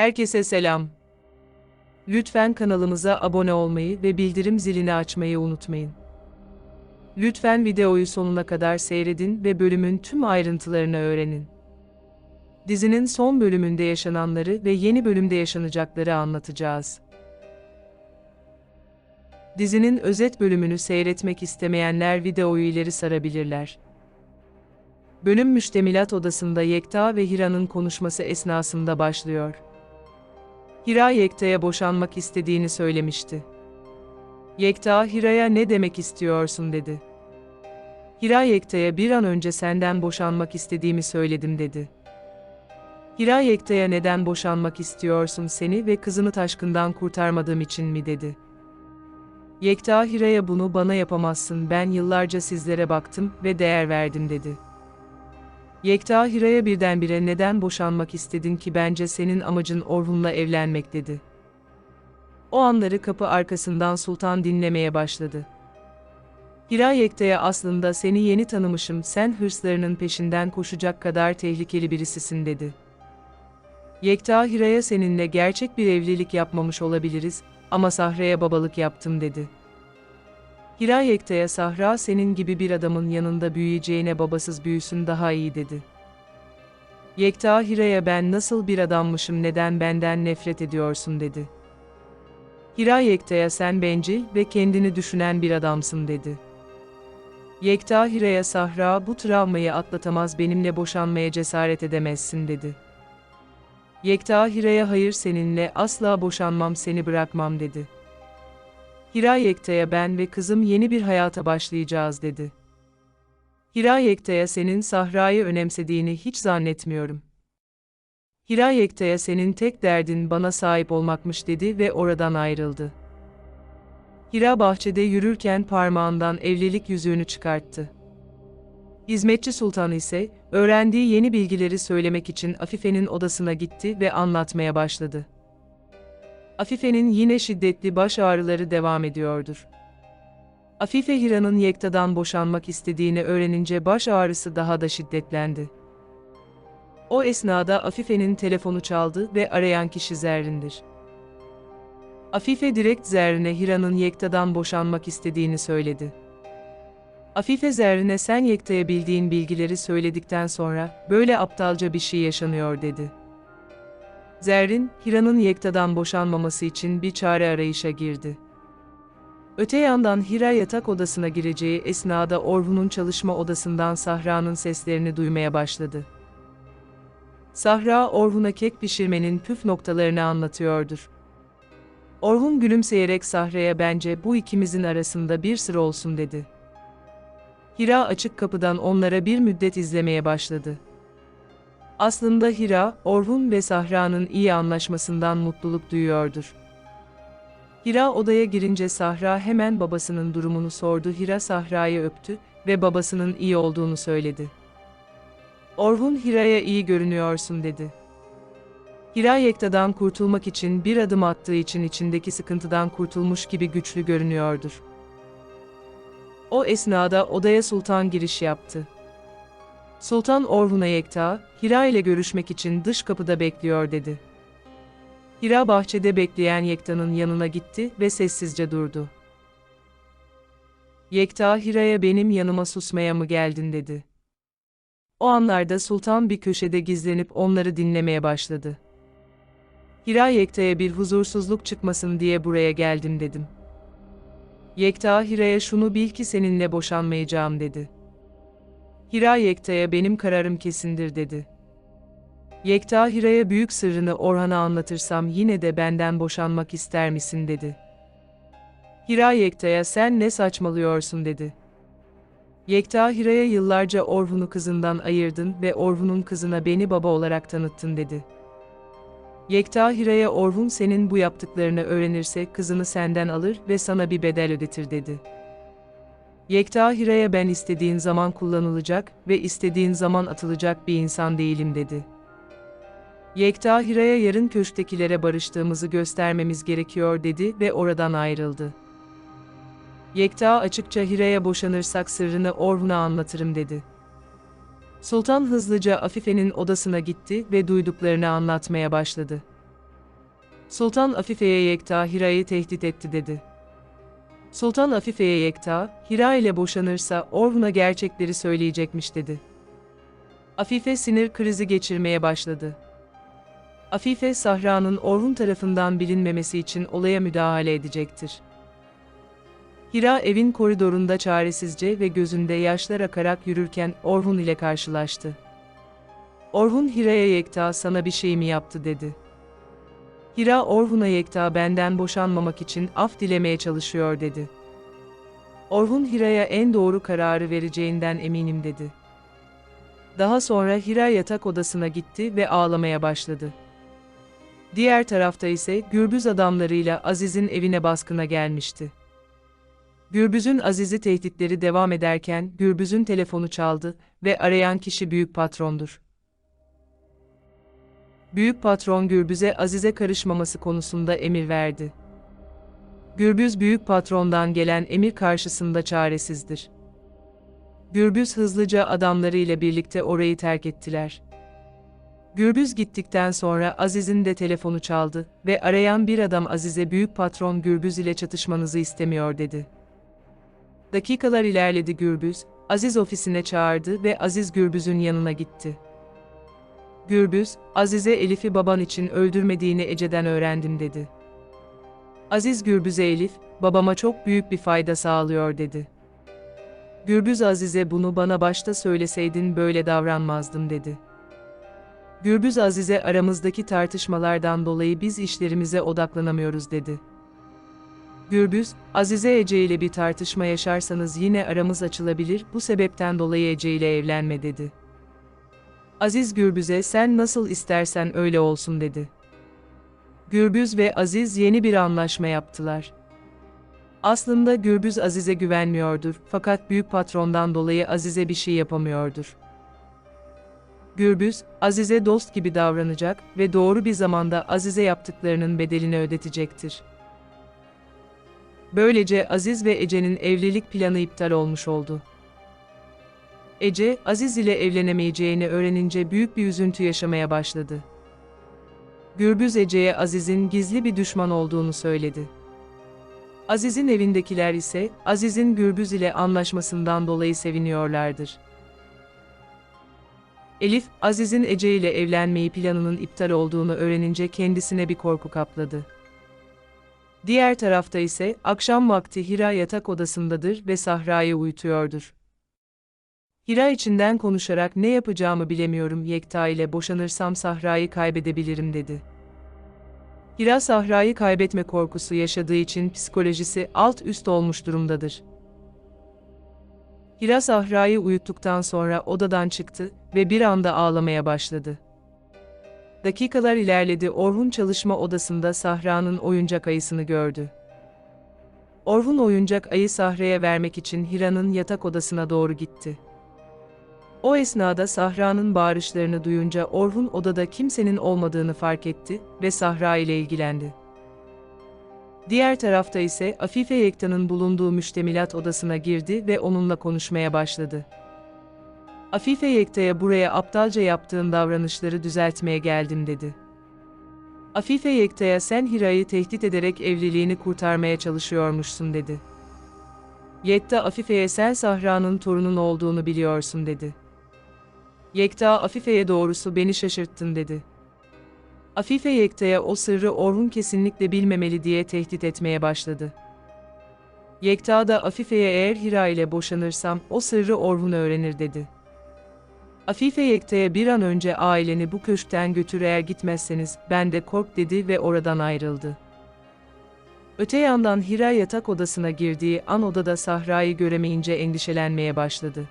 Herkese selam. Lütfen kanalımıza abone olmayı ve bildirim zilini açmayı unutmayın. Lütfen videoyu sonuna kadar seyredin ve bölümün tüm ayrıntılarını öğrenin. Dizinin son bölümünde yaşananları ve yeni bölümde yaşanacakları anlatacağız. Dizinin özet bölümünü seyretmek istemeyenler videoyu ileri sarabilirler. Bölüm müştemilat odasında Yekta ve Hira'nın konuşması esnasında başlıyor. Hira Yekta'ya boşanmak istediğini söylemişti. Yekta Hira'ya "Ne demek istiyorsun?" dedi. Hira Yekta'ya "Bir an önce senden boşanmak istediğimi söyledim." dedi. Hira Yekta'ya "Neden boşanmak istiyorsun, seni ve kızını taşkından kurtarmadığım için mi?" dedi. Yekta Hira'ya "Bunu bana yapamazsın, ben yıllarca sizlere baktım ve değer verdim." dedi. Yekta Hira'ya birdenbire "Neden boşanmak istedin ki, bence senin amacın Orhun'la evlenmek." dedi. O anları kapı arkasından Sultan dinlemeye başladı. Hira Yekta'ya "Aslında seni yeni tanımışım, sen hırslarının peşinden koşacak kadar tehlikeli birisisin." dedi. Yekta Hira'ya "Seninle gerçek bir evlilik yapmamış olabiliriz ama Sahra'ya babalık yaptım." dedi. Hira Yekta'ya "Sahra senin gibi bir adamın yanında büyüyeceğine babasız büyüsün daha iyi." dedi. Yekta Hira'ya "Ben nasıl bir adammışım, neden benden nefret ediyorsun?" dedi. Hira Yekta'ya "Sen bencil ve kendini düşünen bir adamsın." dedi. Yekta Hira'ya "Sahra bu travmayı atlatamaz, benimle boşanmaya cesaret edemezsin." dedi. Yekta Hira'ya "Hayır, seninle asla boşanmam, seni bırakmam." dedi. Hira Yekta'ya "Ben ve kızım yeni bir hayata başlayacağız." dedi. Hira Yekta'ya "Senin Sahra'yı önemsediğini hiç zannetmiyorum. Hira Yekta'ya "Senin tek derdin bana sahip olmakmış." dedi ve oradan ayrıldı. Hira bahçede yürürken parmağından evlilik yüzüğünü çıkarttı. Hizmetçi Sultan ise öğrendiği yeni bilgileri söylemek için Afife'nin odasına gitti ve anlatmaya başladı. Afife'nin yine şiddetli baş ağrıları devam ediyordur. Afife Hira'nın Yekta'dan boşanmak istediğini öğrenince baş ağrısı daha da şiddetlendi. O esnada Afife'nin telefonu çaldı ve arayan kişi Zerrin'dir. Afife direkt Zerrin'e Hira'nın Yekta'dan boşanmak istediğini söyledi. Afife Zerrin'e "Sen Yekta'ya bildiğin bilgileri söyledikten sonra böyle aptalca bir şey yaşanıyor." dedi. Zerrin, Hira'nın Yekta'dan boşanmaması için bir çare arayışa girdi. Öte yandan Hira yatak odasına gireceği esnada Orhun'un çalışma odasından Sahra'nın seslerini duymaya başladı. Sahra, Orhun'a kek pişirmenin püf noktalarını anlatıyordur. Orhun gülümseyerek Sahra'ya "Bence bu ikimizin arasında bir sır olsun." dedi. Hira açık kapıdan onlara bir müddet izlemeye başladı. Aslında Hira, Orhun ve Sahra'nın iyi anlaşmasından mutluluk duyuyordur. Hira odaya girince Sahra hemen babasının durumunu sordu. Hira Sahra'yı öptü ve babasının iyi olduğunu söyledi. Orhun Hira'ya "İyi görünüyorsun." dedi. Hira Yekta'dan kurtulmak için bir adım attığı için içindeki sıkıntıdan kurtulmuş gibi güçlü görünüyordur. O esnada odaya Sultan giriş yaptı. Sultan Orhun'a "Yekta, Hira ile görüşmek için dış kapıda bekliyor." dedi. Hira bahçede bekleyen Yekta'nın yanına gitti ve sessizce durdu. Yekta Hira'ya "Benim yanıma susmaya mı geldin?" dedi. O anlarda Sultan bir köşede gizlenip onları dinlemeye başladı. Hira Yekta'ya "Bir huzursuzluk çıkmasın diye buraya geldim." dedim. Yekta Hira'ya "Şunu bil ki seninle boşanmayacağım." dedi. Hira Yekta'ya "Benim kararım kesindir." dedi. Yekta Hira'ya "Büyük sırrını Orhan'a anlatırsam yine de benden boşanmak ister misin?" dedi. Hira Yekta'ya "Sen ne saçmalıyorsun?" dedi. Yekta Hira'ya "Yıllarca Orhun'u kızından ayırdın ve Orhun'un kızına beni baba olarak tanıttın." dedi. Yekta Hira'ya "Orhun senin bu yaptıklarını öğrenirse kızını senden alır ve sana bir bedel ödetir." dedi. Yekta Hira'ya "Ben istediğin zaman kullanılacak ve istediğin zaman atılacak bir insan değilim." dedi. Yekta Hira'ya "Yarın köşktekilere barıştığımızı göstermemiz gerekiyor." dedi ve oradan ayrıldı. Yekta açıkça Hira'ya "Boşanırsak sırrını Orhun'a anlatırım." dedi. Sultan hızlıca Afife'nin odasına gitti ve duyduklarını anlatmaya başladı. Sultan Afife'ye Yekta Hira'yı tehdit etti dedi. Sultan Afife'ye Yekta, Hira ile boşanırsa Orhun'a gerçekleri söyleyecekmiş dedi. Afife sinir krizi geçirmeye başladı. Afife, Sahra'nın Orhun tarafından bilinmemesi için olaya müdahale edecektir. Hira evin koridorunda çaresizce ve gözünde yaşlar akarak yürürken Orhun ile karşılaştı. Orhun Hira'ya Yekta sana bir şey mi yaptı dedi. Hira Orhun'a Yekta benden boşanmamak için af dilemeye çalışıyor dedi. Orhun Hira'ya en doğru kararı vereceğinden eminim dedi. Daha sonra Hira yatak odasına gitti ve ağlamaya başladı. Diğer tarafta ise Gürbüz adamlarıyla Aziz'in evine baskına gelmişti. Gürbüz'ün Aziz'i tehditleri devam ederken Gürbüz'ün telefonu çaldı ve arayan kişi büyük patrondur. Büyük patron Gürbüz'e Aziz'e karışmaması konusunda emir verdi. Gürbüz büyük patrondan gelen emir karşısında çaresizdir. Gürbüz hızlıca adamlarıyla birlikte orayı terk ettiler. Gürbüz gittikten sonra Aziz'in de telefonu çaldı ve arayan bir adam Aziz'e büyük patron Gürbüz ile çatışmanızı istemiyor dedi. Dakikalar ilerledi Gürbüz, Aziz ofisine çağırdı ve Aziz Gürbüz'ün yanına gitti. Gürbüz, Aziz'e Elif'i baban için öldürmediğini Ece'den öğrendim dedi. Aziz Gürbüz'e Elif, babama çok büyük bir fayda sağlıyor dedi. Gürbüz Aziz'e bunu bana başta söyleseydin böyle davranmazdım dedi. Gürbüz Aziz'e aramızdaki tartışmalardan dolayı biz işlerimize odaklanamıyoruz dedi. Gürbüz, Aziz'e Ece ile bir tartışma yaşarsanız yine aramız açılabilir, bu sebepten dolayı Ece ile evlenme dedi. Aziz Gürbüz'e sen nasıl istersen öyle olsun dedi. Gürbüz ve Aziz yeni bir anlaşma yaptılar. Aslında Gürbüz Aziz'e güvenmiyordur fakat büyük patrondan dolayı Aziz'e bir şey yapamıyordur. Gürbüz, Aziz'e dost gibi davranacak ve doğru bir zamanda Aziz'e yaptıklarının bedelini ödetecektir. Böylece Aziz ve Ece'nin evlilik planı iptal olmuş oldu. Ece, Aziz ile evlenemeyeceğini öğrenince büyük bir üzüntü yaşamaya başladı. Gürbüz Ece'ye Aziz'in gizli bir düşman olduğunu söyledi. Aziz'in evindekiler ise Aziz'in Gürbüz ile anlaşmasından dolayı seviniyorlardır. Elif, Aziz'in Ece ile evlenmeyi planının iptal olduğunu öğrenince kendisine bir korku kapladı. Diğer tarafta ise akşam vakti Hira yatak odasındadır ve Sahra'yı uyutuyordur. Hira içinden konuşarak ne yapacağımı bilemiyorum, Yekta ile boşanırsam Sahra'yı kaybedebilirim dedi. Hira Sahra'yı kaybetme korkusu yaşadığı için psikolojisi alt üst olmuş durumdadır. Hira Sahra'yı uyuttuktan sonra odadan çıktı ve bir anda ağlamaya başladı. Dakikalar ilerledi, Orhun çalışma odasında Sahra'nın oyuncak ayısını gördü. Orhun oyuncak ayı Sahra'ya vermek için Hira'nın yatak odasına doğru gitti. O esnada Sahra'nın bağırışlarını duyunca Orhun odada kimsenin olmadığını fark etti ve Sahra ile ilgilendi. Diğer tarafta ise Afife Yekta'nın bulunduğu müştemilat odasına girdi ve onunla konuşmaya başladı. Afife Yekta'ya buraya aptalca yaptığın davranışları düzeltmeye geldim dedi. Afife Yekta'ya sen Hira'yı tehdit ederek evliliğini kurtarmaya çalışıyormuşsun dedi. Yekta Afife'ye sen Sahra'nın torunun olduğunu biliyorsun dedi. Yekta Afife'ye doğrusu beni şaşırttın dedi. Afife Yekta'ya o sırrı Orhun kesinlikle bilmemeli diye tehdit etmeye başladı. Yekta da Afife'ye eğer Hira ile boşanırsam o sırrı Orhun öğrenir dedi. Afife Yekta'ya bir an önce aileni bu köşkten götür, eğer gitmezseniz ben de kork dedi ve oradan ayrıldı. Öte yandan Hira yatak odasına girdiği an odada Sahra'yı göremeyince endişelenmeye başladı.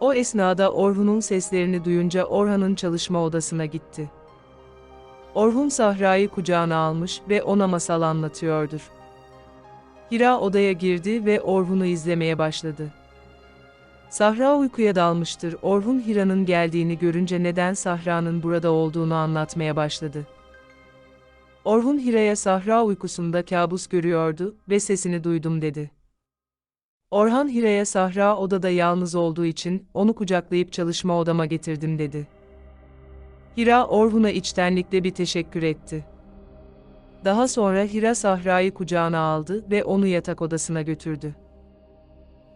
O esnada Orhun'un seslerini duyunca Orhan'ın çalışma odasına gitti. Orhun Sahra'yı kucağına almış ve ona masal anlatıyordur. Hira odaya girdi ve Orhun'u izlemeye başladı. Sahra uykuya dalmıştır. Orhun Hira'nın geldiğini görünce neden Sahra'nın burada olduğunu anlatmaya başladı. Orhun Hira'ya Sahra uykusunda kabus görüyordu ve sesini duydum dedi. Orhan Hira'ya Sahra odada yalnız olduğu için onu kucaklayıp çalışma odama getirdim dedi. Hira Orhun'a içtenlikle bir teşekkür etti. Daha sonra Hira Sahra'yı kucağına aldı ve onu yatak odasına götürdü.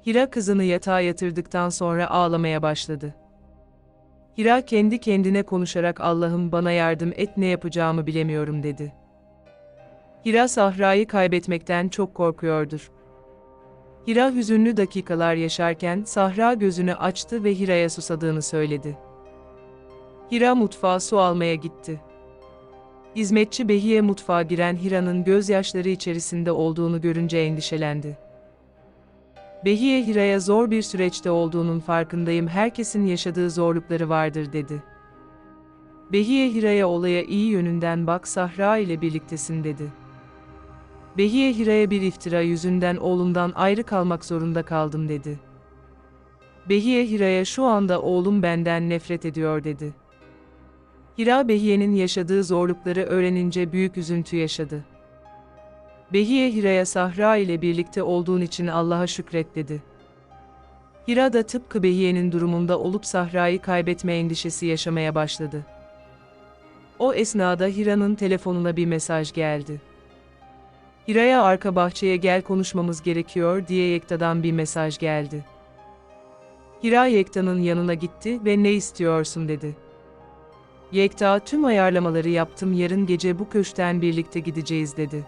Hira kızını yatağa yatırdıktan sonra ağlamaya başladı. Hira kendi kendine konuşarak "Allah'ım bana yardım et, ne yapacağımı bilemiyorum" dedi. Hira Sahra'yı kaybetmekten çok korkuyordur. Hira hüzünlü dakikalar yaşarken Sahra gözünü açtı ve Hira'ya susadığını söyledi. Hira mutfağa su almaya gitti. Hizmetçi Behiye mutfağa giren Hira'nın gözyaşları içerisinde olduğunu görünce endişelendi. Behiye Hira'ya "Zor bir süreçte olduğunun farkındayım, herkesin yaşadığı zorlukları vardır" dedi. Behiye Hira'ya "Olaya iyi yönünden bak, Sahra ile birliktesin" dedi. Behiye Hira'ya "Bir iftira yüzünden oğlumdan ayrı kalmak zorunda kaldım" dedi. Behiye Hira'ya "Şu anda oğlum benden nefret ediyor" dedi. Hira Behiye'nin yaşadığı zorlukları öğrenince büyük üzüntü yaşadı. Behiye Hira'ya "Sahra ile birlikte olduğun için Allah'a şükret" dedi. Hira da tıpkı Behiye'nin durumunda olup Sahra'yı kaybetme endişesi yaşamaya başladı. O esnada Hira'nın telefonuna bir mesaj geldi. Hira'ya "Arka bahçeye gel, konuşmamız gerekiyor" diye Yekta'dan bir mesaj geldi. Hira Yekta'nın yanına gitti ve "Ne istiyorsun?" dedi. Yekta "Tüm ayarlamaları yaptım, yarın gece bu köşkten birlikte gideceğiz" dedi.